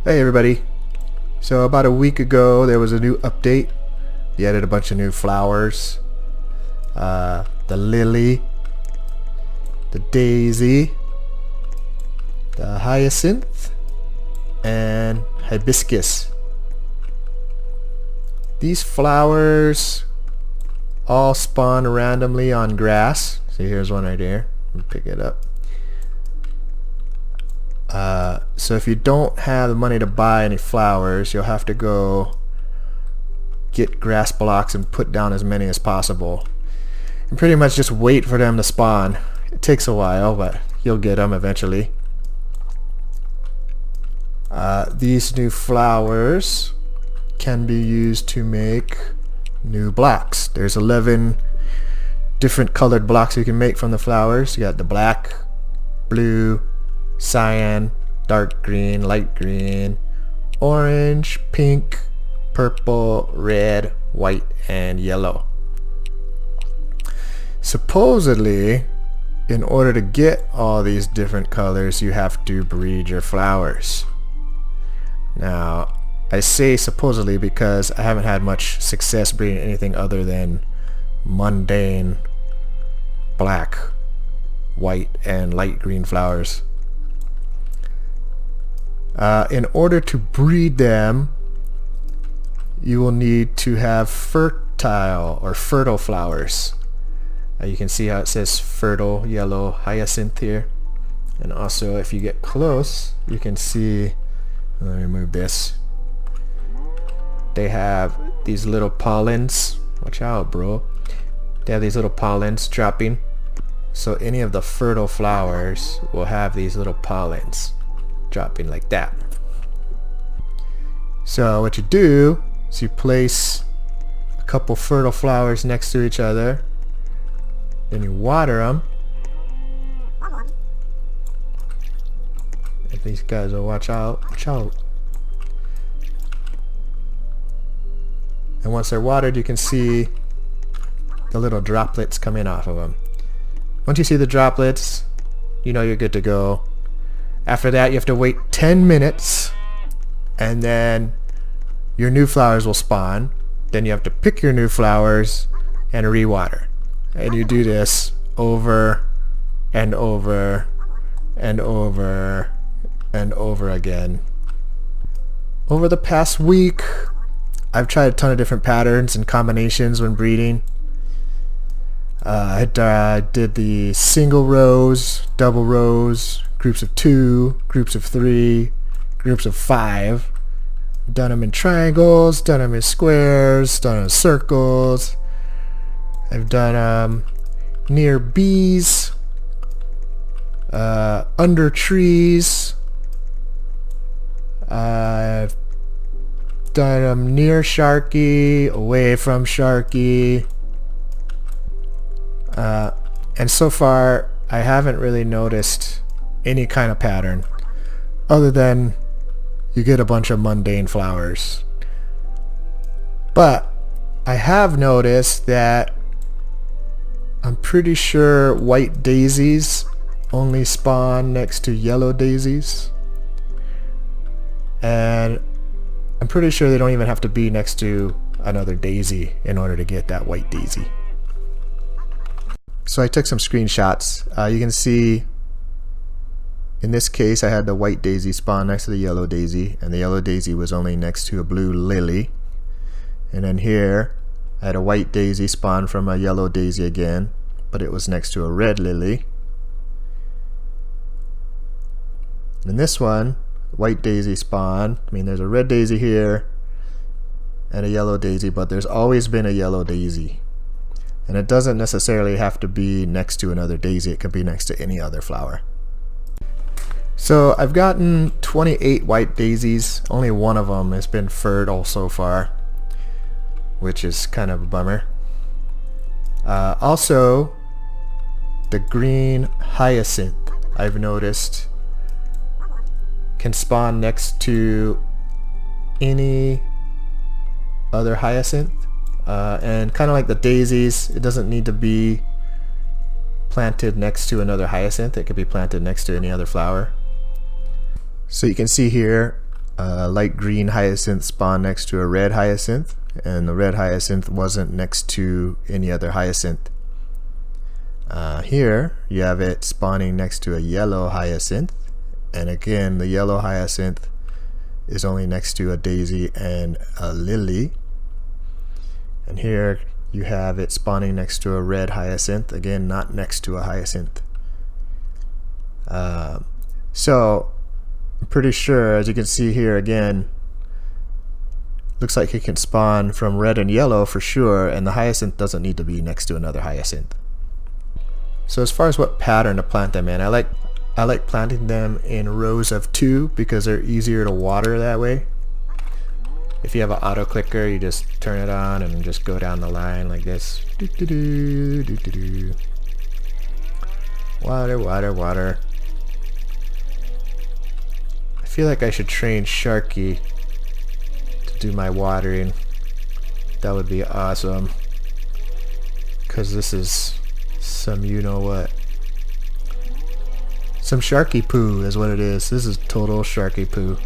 Hey everybody. So about a week ago there was a new update. They added a bunch of new flowers. The lily, the daisy, the hyacinth, and hibiscus. These flowers all spawn randomly on grass. See, here's one right here. Let me pick it up. So if you don't have the money to buy any flowers, you'll have to go get grass blocks and put down as many as possible. And pretty much just wait for them to spawn. It takes a while, but you'll get them eventually. These new flowers can be used to make new blocks. There's 11 different colored blocks you can make from the flowers. You got the black, blue, cyan, dark green, light green, orange, pink, purple, red, white, and yellow. Supposedly, in order to get all these different colors, you have to breed your flowers. Now, I say supposedly because I haven't had much success breeding anything other than mundane black, white, and light green flowers. In order to breed them, you will need to have fertile flowers. You can see how it says fertile yellow hyacinth here. And also if you get close, you can see, let me remove this. They have these little pollens. Watch out, bro. They have these little pollens dropping. So any of the fertile flowers will have these little pollens dropping like that. So what you do is you place a couple fertile flowers next to each other, then you water them. If these guys will watch out. And once they're watered, you can see the little droplets coming off of them. Once you see the droplets, you know you're good to go. After that, you have to wait 10 minutes, and then your new flowers will spawn. Then you have to pick your new flowers and rewater. And you do this over and over and over and over again. Over the past week, I've tried a ton of different patterns and combinations when breeding. I did the single rows, double rows, groups of 2, groups of 3, groups of 5. Done them in triangles, done them in squares, done them in circles. I've done near bees, under trees. I've done them near Sharky, away from Sharky. And so far, I haven't really noticed any kind of pattern other than you get a bunch of mundane flowers. But I have noticed that I'm pretty sure white daisies only spawn next to yellow daisies, and I'm pretty sure they don't even have to be next to another daisy in order to get that white daisy. So I took some screenshots. You can see in this case I had the white daisy spawn next to the yellow daisy, and the yellow daisy was only next to a blue lily. And then here I had a white daisy spawn from a yellow daisy again, but it was next to a red lily. In this one, white daisy spawn. I mean, there's a red daisy here and a yellow daisy, but there's always been a yellow daisy. And it doesn't necessarily have to be next to another daisy. It could be next to any other flower. So I've gotten 28 white daisies. Only one of them has been fertile so far, which is kind of a bummer. Also, the green hyacinth, I've noticed, can spawn next to any other hyacinth. And kind of like the daisies, it doesn't need to be planted next to another hyacinth. It could be planted next to any other flower. So you can see here, a light green hyacinth spawned next to a red hyacinth, and the red hyacinth wasn't next to any other hyacinth. Here you have it spawning next to a yellow hyacinth, and again the yellow hyacinth is only next to a daisy and a lily. And here you have it spawning next to a red hyacinth, again not next to a hyacinth. So I'm pretty sure, as you can see here again, looks like it can spawn from red and yellow for sure, and the hyacinth doesn't need to be next to another hyacinth. So as far as what pattern to plant them in, I like planting them in rows of 2 because they're easier to water that way. If you have an auto clicker, you just turn it on and just go down the line like this. Water, water, water. I feel like I should train Sharky to do my watering. That would be awesome. Because this is some you-know-what. Some Sharky poo is what it is. This is total Sharky poo.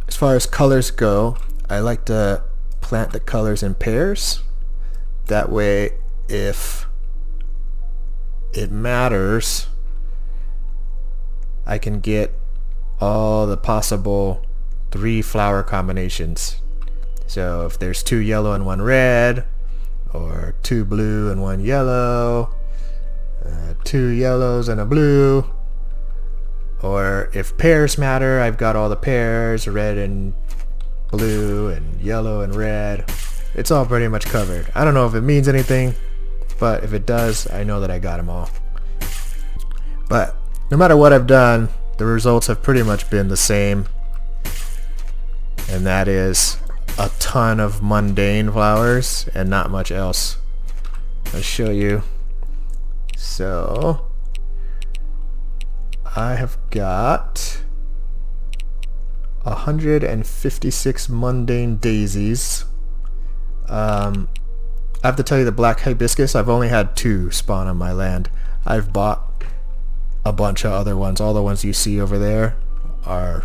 As far as colors go, I like to plant the colors in pairs. That way, if it matters, I can get all the possible 3 flower combinations. So if there's 2 yellow and 1 red, or 2 blue and 1 yellow, 2 yellows and a blue, or if pairs matter, I've got all the pairs, red and blue and yellow and red. It's all pretty much covered. I don't know if it means anything, but if it does, I know that I got them all. But no matter what I've done, the results have pretty much been the same. And that is a ton of mundane flowers and not much else. I'll show you. So I have got 156 mundane daisies. I have to tell you, the black hibiscus, I've only had 2 spawn on my land. I've bought a bunch of other ones. All the ones you see over there are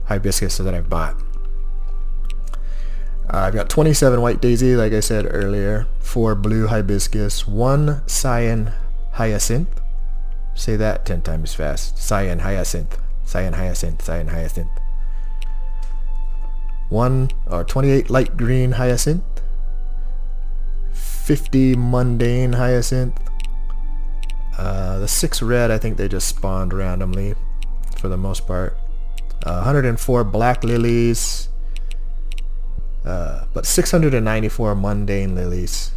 hibiscus that I've bought. I've got 27 white daisy, like I said earlier, 4 blue hibiscus, 1 cyan hyacinth. Say that 10 times fast. Cyan hyacinth, cyan hyacinth, cyan hyacinth. 28 light green hyacinth, 50 mundane hyacinth. The 6 red, I think they just spawned randomly for the most part. 104 black lilies, but 694 mundane lilies,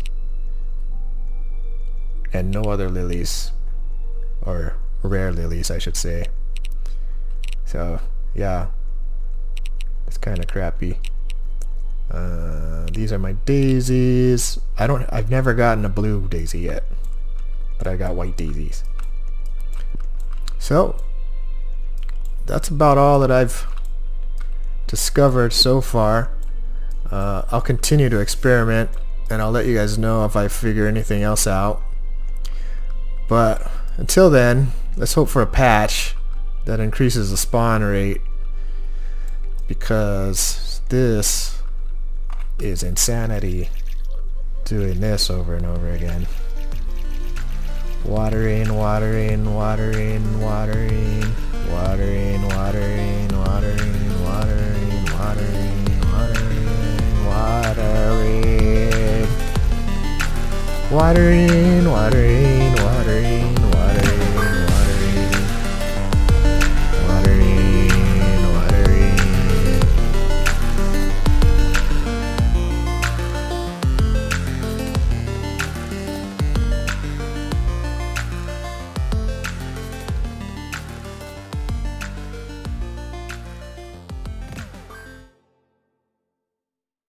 and no other lilies, or rare lilies I should say. So yeah, it's kind of crappy. These are my daisies. I've never gotten a blue daisy yet, but I got white daisies. So that's about all that I've discovered so far. I'll continue to experiment, and I'll let you guys know if I figure anything else out. But until then, let's hope for a patch that increases the spawn rate, because this is insanity doing this over and over again. Watering, watering, watering, watering, watering, watering, watering, watering, watering, watering, watering, watering,